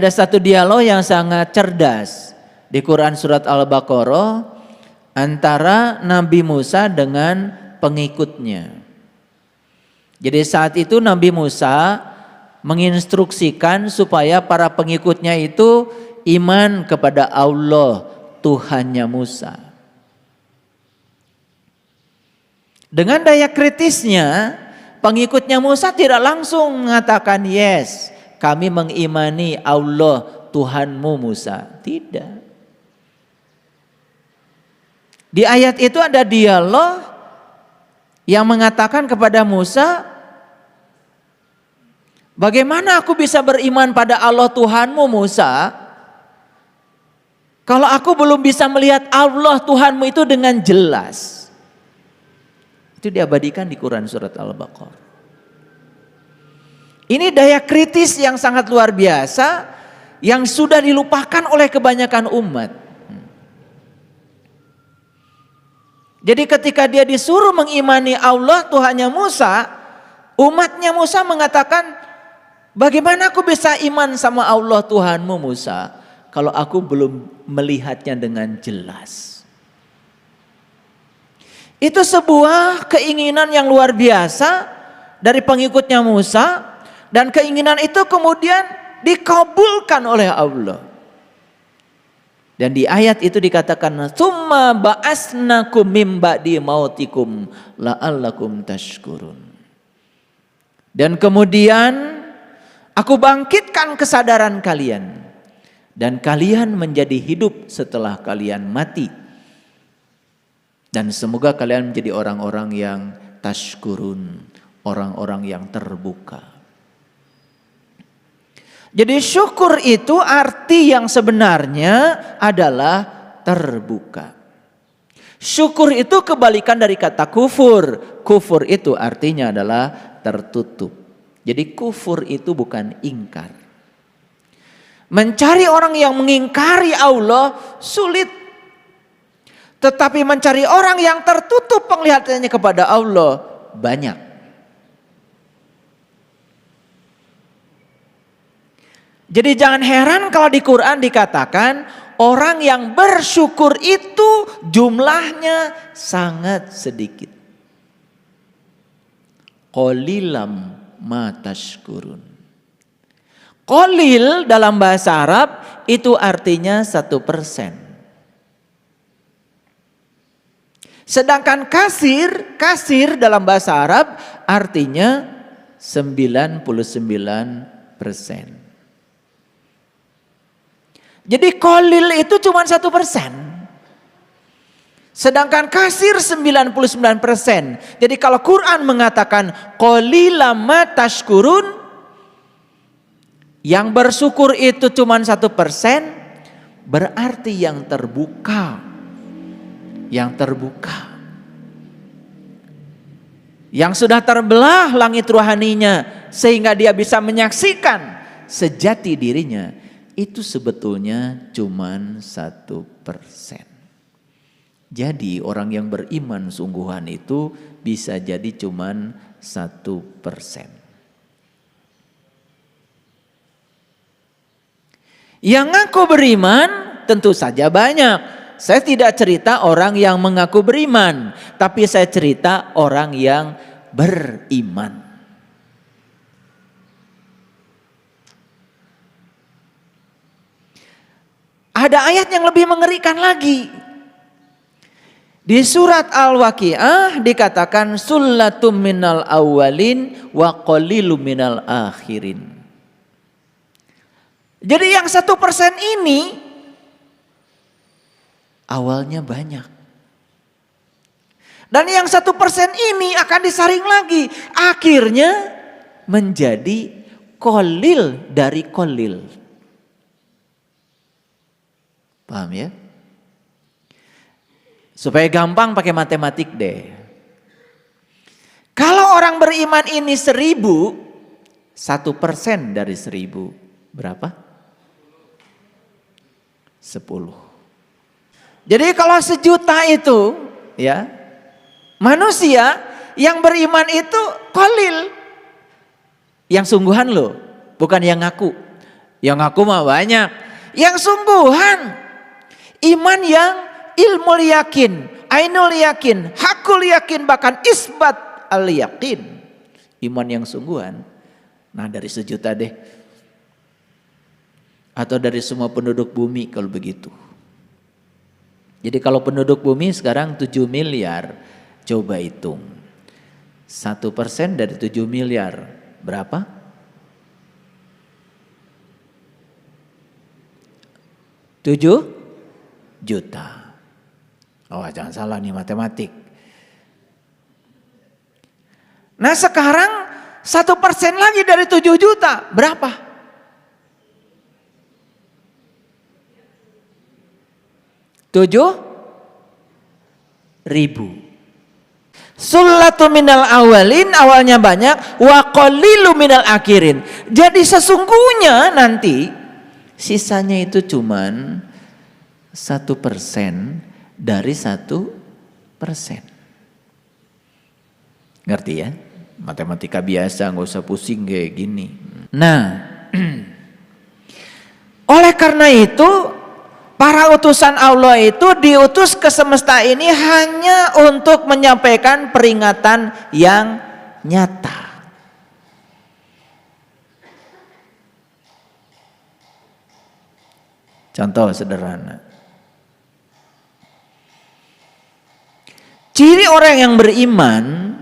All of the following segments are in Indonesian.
Ada satu dialog yang sangat cerdas di Quran surat Al-Baqarah antara Nabi Musa dengan pengikutnya. Jadi saat itu Nabi Musa menginstruksikan supaya para pengikutnya itu iman kepada Allah, Tuhannya Musa. Dengan daya kritisnya, pengikutnya Musa tidak langsung mengatakan yes, kami mengimani Allah Tuhanmu Musa. Tidak. Di ayat itu ada dialog yang mengatakan kepada Musa, bagaimana aku bisa beriman pada Allah Tuhanmu Musa, kalau aku belum bisa melihat Allah Tuhanmu itu dengan jelas. Itu diabadikan di Quran surat Al-Baqarah. Ini daya kritis yang sangat luar biasa yang sudah dilupakan oleh kebanyakan umat. Jadi ketika dia disuruh mengimani Allah Tuhannya Musa, umatnya Musa mengatakan, bagaimana aku bisa iman sama Allah Tuhanmu Musa kalau aku belum melihatnya dengan jelas. Itu sebuah keinginan yang luar biasa dari pengikutnya Musa. Dan keinginan itu kemudian dikabulkan oleh Allah. Dan di ayat itu dikatakan, "Tsumma ba'asnakum mim ba'di mautikum la'allakum tashkurun." Dan kemudian aku bangkitkan kesadaran kalian. Dan kalian menjadi hidup setelah kalian mati. Dan semoga kalian menjadi orang-orang yang tashkurun, orang-orang yang terbuka. Jadi syukur itu arti yang sebenarnya adalah terbuka. Syukur itu kebalikan dari kata kufur. Kufur itu artinya adalah tertutup. Jadi kufur itu bukan ingkar. Mencari orang yang mengingkari Allah sulit. Tetapi mencari orang yang tertutup penglihatannya kepada Allah banyak. Jadi jangan heran kalau di Quran dikatakan orang yang bersyukur itu jumlahnya sangat sedikit. Qalilam ma tashkurun. Qalil dalam bahasa Arab itu artinya 1%. Sedangkan kasir dalam bahasa Arab artinya 99%. Jadi qalil itu cuma 1%. Sedangkan kasir 99%. Jadi kalau Quran mengatakan qalilam ma tashkurun, yang bersyukur itu cuma 1%, berarti yang terbuka. Yang terbuka. Yang sudah terbelah langit rohaninya sehingga dia bisa menyaksikan sejati dirinya. Itu sebetulnya cuman 1%. Jadi orang yang beriman sungguhan itu bisa jadi cuman 1%. Yang ngaku beriman tentu saja banyak. Saya tidak cerita orang yang mengaku beriman, tapi saya cerita orang yang beriman. Ada ayat yang lebih mengerikan lagi. Di surat Al-Waqiah dikatakan sullatum minal awwalin wa qalilum minal akhirin. Jadi yang 1% ini awalnya banyak. Dan yang 1% ini akan disaring lagi. Akhirnya menjadi qalil dari qalil. Paham ya? Supaya gampang pakai matematik deh. Kalau orang beriman ini 1000, 1% dari 1000 berapa? 10. Jadi kalau 1.000.000 itu ya, manusia yang beriman itu qalil. Yang sungguhan loh, bukan yang ngaku. Yang ngaku mah banyak. Yang sungguhan. Iman yang ilmu yakin, ainul yakin, hakul yakin, bahkan isbat al yakin. Iman yang sungguhan. Nah dari 1 juta deh. Atau dari semua penduduk bumi kalau begitu. Jadi kalau penduduk bumi sekarang 7 miliar. Coba hitung. 1% dari 7 miliar. Berapa? 7 juta. Oh jangan salah nih matematik. Nah sekarang 1% lagi dari 7 juta. Berapa? 7.000. Sullatu minal awalin, awalnya banyak, wa qalilu minal akhirin. Jadi sesungguhnya nanti sisanya itu cuman 1% dari 1%. Ngerti ya? Matematika biasa, nggak usah pusing kayak gini. Nah, oleh karena itu para utusan Allah itu diutus ke semesta ini hanya untuk menyampaikan peringatan yang nyata. Contoh sederhana. Ciri orang yang beriman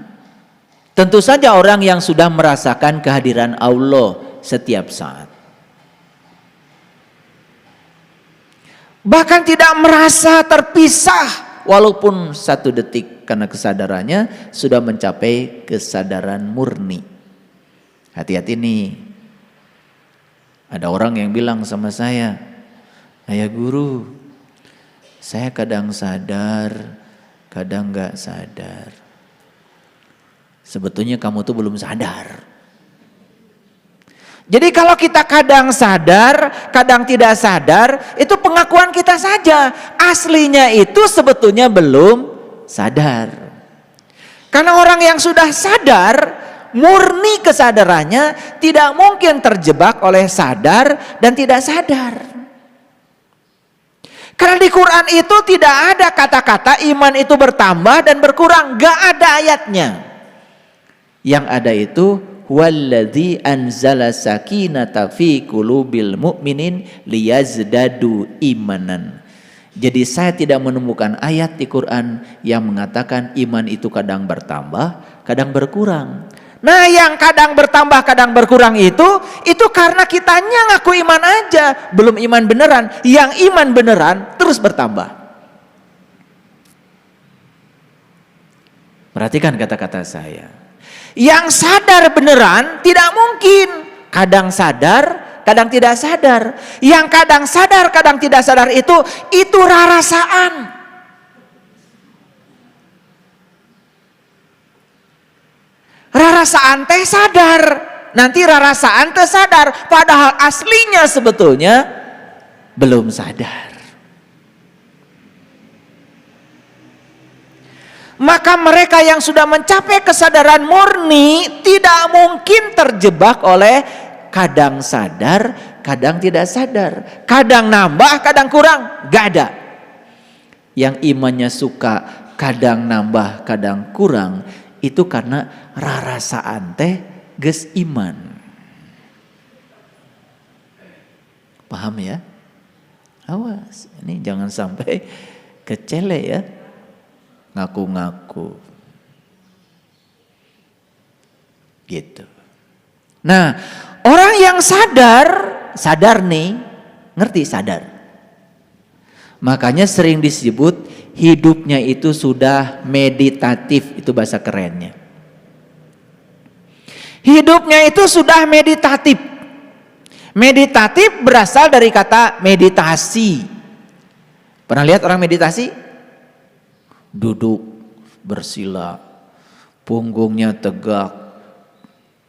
tentu saja orang yang sudah merasakan kehadiran Allah setiap saat. Bahkan tidak merasa terpisah walaupun 1 detik karena kesadarannya sudah mencapai kesadaran murni. Hati-hati nih. Ada orang yang bilang sama saya, "Ayah guru, saya kadang sadar, kadang nggak sadar." Sebetulnya kamu tuh belum sadar. Jadi kalau kita kadang sadar, kadang tidak sadar, itu pengakuan kita saja. Aslinya itu sebetulnya belum sadar. Karena orang yang sudah sadar, murni kesadarannya tidak mungkin terjebak oleh sadar dan tidak sadar. Karena di Quran itu tidak ada kata-kata iman itu bertambah dan berkurang. Gak ada ayatnya. Yang ada itu walladzi anzala sakinata fi qulubil mu'minin liyazdadu imanan. Jadi saya tidak menemukan ayat di Quran yang mengatakan iman itu kadang bertambah, kadang berkurang. Nah yang kadang bertambah, kadang berkurang itu karena kitanya ngaku iman aja, belum iman beneran. Yang iman beneran terus bertambah. Perhatikan kata-kata saya. Yang sadar beneran tidak mungkin. Kadang sadar, kadang tidak sadar. Yang kadang sadar, kadang tidak sadar itu rarasaan. Rarasaan teh sadar, nanti rarasaan teh sadar, padahal aslinya sebetulnya belum sadar. Maka mereka yang sudah mencapai kesadaran murni tidak mungkin terjebak oleh kadang sadar, kadang tidak sadar, kadang nambah, kadang kurang, gak ada. Yang imannya suka kadang nambah, kadang kurang, itu karena rarasaan teh geus iman. Paham ya? Awas, ini jangan sampai kecele ya. Ngaku-ngaku. Gitu. Nah, orang yang sadar nih, ngerti sadar. Makanya sering disebut hidupnya itu sudah meditatif, itu bahasa kerennya. Hidupnya itu sudah meditatif. Meditatif berasal dari kata meditasi. Pernah lihat orang meditasi? Duduk bersila, punggungnya tegak,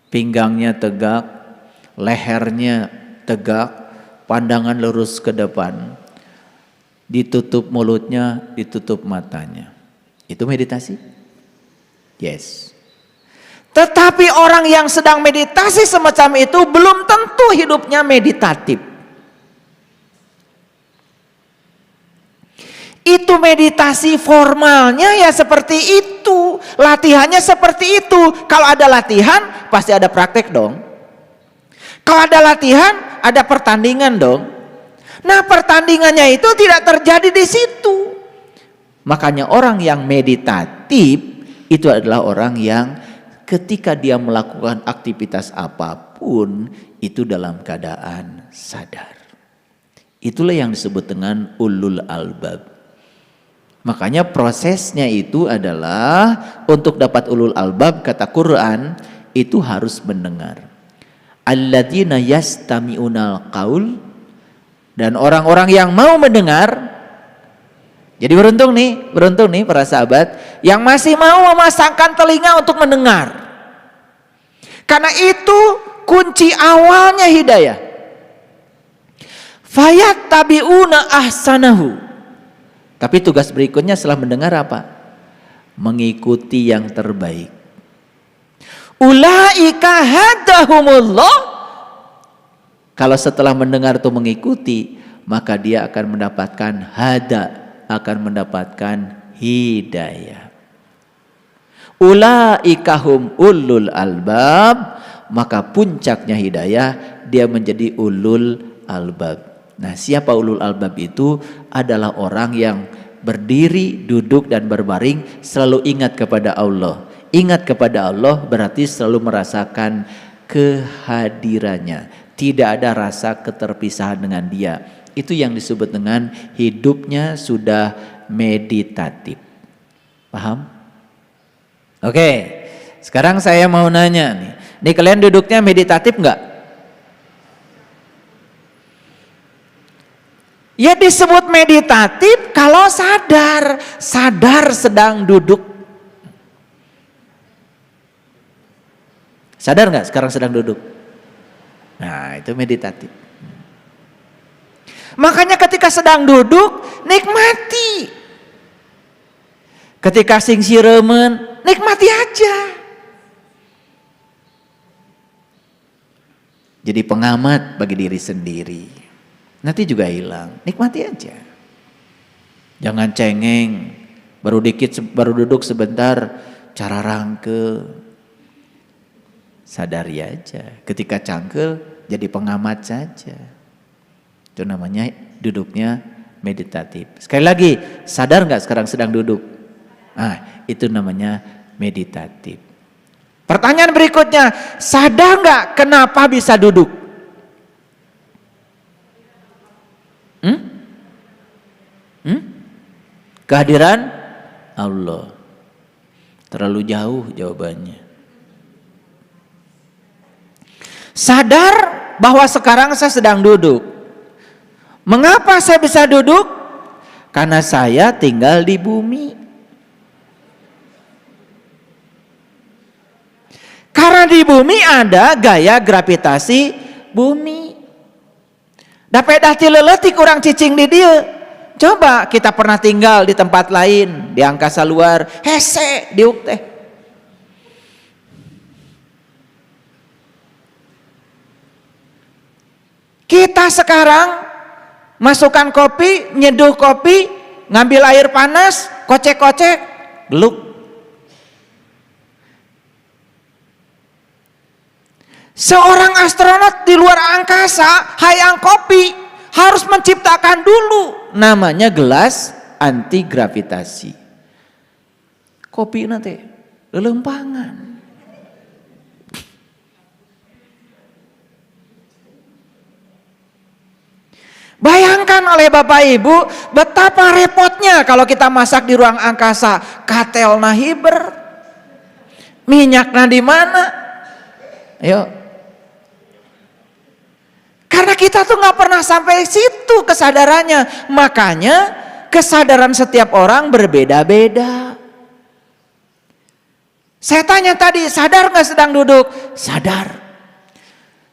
pinggangnya tegak, lehernya tegak, pandangan lurus ke depan, ditutup mulutnya, ditutup matanya. Itu meditasi? Yes. Tetapi orang yang sedang meditasi semacam itu belum tentu hidupnya meditatif. Itu meditasi formalnya ya seperti itu, latihannya seperti itu. Kalau ada latihan pasti ada praktek dong. Kalau ada latihan ada pertandingan dong. Nah, pertandingannya itu tidak terjadi di situ. Makanya orang yang meditatif itu adalah orang yang ketika dia melakukan aktivitas apapun itu dalam keadaan sadar. Itulah yang disebut dengan ulul albab. Makanya prosesnya itu adalah untuk dapat ulul albab, kata Quran, itu harus mendengar. Alladzina yastami'unal qaul, dan orang-orang yang mau mendengar. Jadi beruntung nih para sahabat yang masih mau memasangkan telinga untuk mendengar. Karena itu kunci awalnya hidayah. Fayattabi'una ahsanahu. Tapi tugas berikutnya setelah mendengar apa? Mengikuti yang terbaik. Ulaika hadahumullah. Kalau setelah mendengar itu mengikuti, maka dia akan mendapatkan akan mendapatkan hidayah. Ulaika hum ulul albab, maka puncaknya hidayah dia menjadi ulul albab. Nah, siapa ulul albab itu? Adalah orang yang berdiri, duduk dan berbaring selalu ingat kepada Allah. Ingat kepada Allah berarti selalu merasakan kehadirannya. Tidak ada rasa keterpisahan dengan dia. Itu yang disebut dengan hidupnya sudah meditatif. Paham? Oke, sekarang saya mau nanya nih. Nih kalian duduknya meditatif nggak? Ya disebut meditatif kalau sadar sedang duduk. Sadar nggak sekarang sedang duduk? Nah, itu meditatif. Makanya ketika sedang duduk, nikmati. Ketika sing siremen, nikmati aja. Jadi pengamat bagi diri sendiri. Nanti juga hilang, nikmati aja. Jangan cengeng, baru duduk sebentar, cara rangke. Sadari aja, ketika cangkel jadi pengamat saja. Itu namanya duduknya meditatif. Sekali lagi, sadar nggak sekarang sedang duduk? Nah, itu namanya meditatif. Pertanyaan berikutnya, sadar nggak kenapa bisa duduk? Kehadiran Allah. Terlalu jauh jawabannya. Sadar bahwa sekarang saya sedang duduk. Mengapa saya bisa duduk? Karena saya tinggal di bumi. Karena di bumi ada gaya gravitasi bumi. Dapat dah tileleti kurang cicing di dia. Coba kita pernah tinggal di tempat lain, di angkasa luar, hese diuk teh. Kita sekarang masukkan kopi, nyeduh kopi, ngambil air panas, kocek-kocek, geluk. Seorang astronot di luar angkasa, hayang kopi, harus menciptakan dulu namanya gelas anti gravitasi. Kopi nanti lelempangan. Bayangkan oleh Bapak Ibu betapa repotnya kalau kita masak di ruang angkasa. Katelna hiber, minyaknya di mana? Ayo. Karena kita tuh nggak pernah sampai situ kesadarannya. Makanya kesadaran setiap orang berbeda-beda. Saya tanya tadi, sadar nggak sedang duduk? Sadar.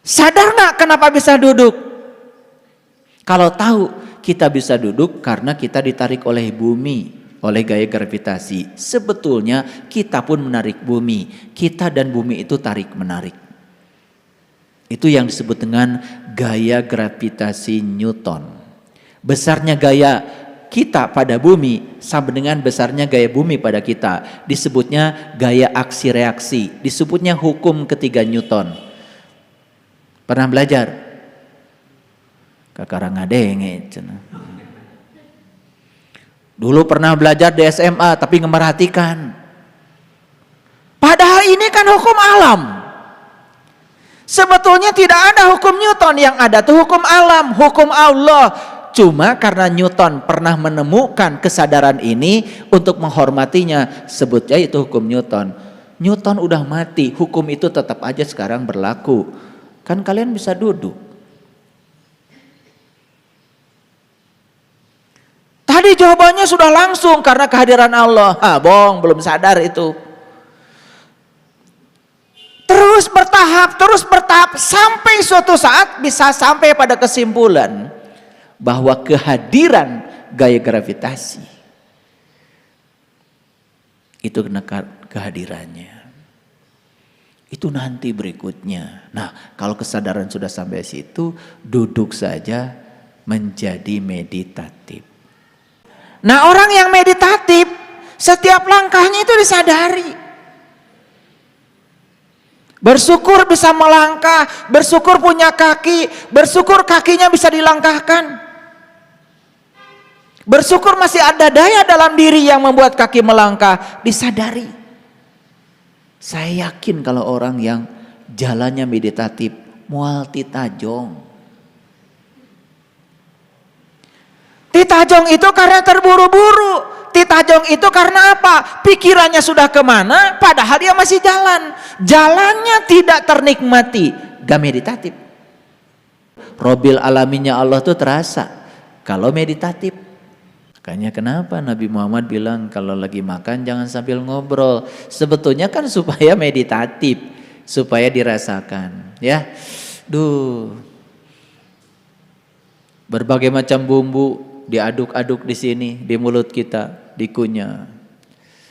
Sadar nggak kenapa bisa duduk? Kalau tahu kita bisa duduk karena kita ditarik oleh bumi. oleh gaya gravitasi. Sebetulnya kita pun menarik bumi. Kita dan bumi itu tarik menarik. Itu yang disebut dengan gaya gravitasi Newton. Besarnya gaya kita pada bumi sama dengan besarnya gaya bumi pada kita. Disebutnya gaya aksi reaksi. Disebutnya hukum ketiga Newton. Pernah belajar? Kakarangadenge. Dulu pernah belajar di SMA tapi ngemerhatikan. Padahal ini kan hukum alam. Sebetulnya tidak ada hukum Newton, yang ada tuh hukum alam, hukum Allah. Cuma karena Newton pernah menemukan kesadaran ini untuk menghormatinya, sebutnya itu hukum Newton. Newton udah mati, hukum itu tetap aja sekarang berlaku. Kan kalian bisa duduk. Tadi jawabannya sudah langsung karena kehadiran Allah. Bohong, belum sadar itu. Terus bertahap sampai suatu saat bisa sampai pada kesimpulan bahwa kehadiran gaya gravitasi itu kehadirannya. Itu nanti berikutnya. Nah, kalau kesadaran sudah sampai situ, duduk saja menjadi meditatif. Nah, orang yang meditatif setiap langkahnya itu disadari. Bersyukur bisa melangkah, bersyukur punya kaki, bersyukur kakinya bisa dilangkahkan. Bersyukur masih ada daya dalam diri yang membuat kaki melangkah, disadari. Saya yakin kalau orang yang jalannya meditatif, mual titajong. Titajong itu karena terburu-buru. Titajong itu karena apa? Pikirannya sudah kemana padahal dia masih jalan. Jalannya tidak ternikmati, gak meditatif. Robil alaminnya Allah tuh terasa kalau meditatif. Makanya kenapa Nabi Muhammad bilang kalau lagi makan jangan sambil ngobrol. Sebetulnya kan supaya meditatif, supaya dirasakan, ya. Berbagai macam bumbu diaduk-aduk di sini, di mulut kita, dikunyah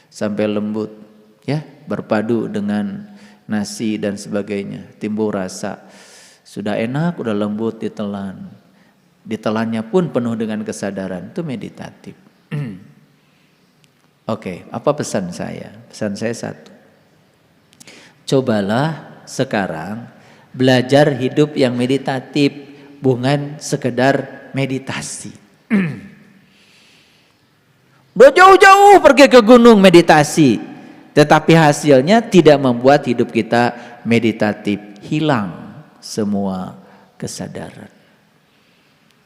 sampai lembut, ya, berpadu dengan nasi dan sebagainya, timbul rasa sudah enak, udah lembut ditelan. Ditelannya pun penuh dengan kesadaran, itu meditatif. Oke, apa pesan saya? Pesan saya satu. Cobalah sekarang belajar hidup yang meditatif, bukan sekedar meditasi. Udah jauh-jauh pergi ke gunung meditasi, tetapi hasilnya tidak membuat hidup kita meditatif, hilang semua kesadaran.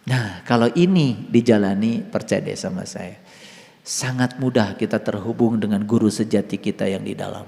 Nah, kalau ini dijalani, percaya deh sama saya, sangat mudah kita terhubung dengan guru sejati kita yang di dalam.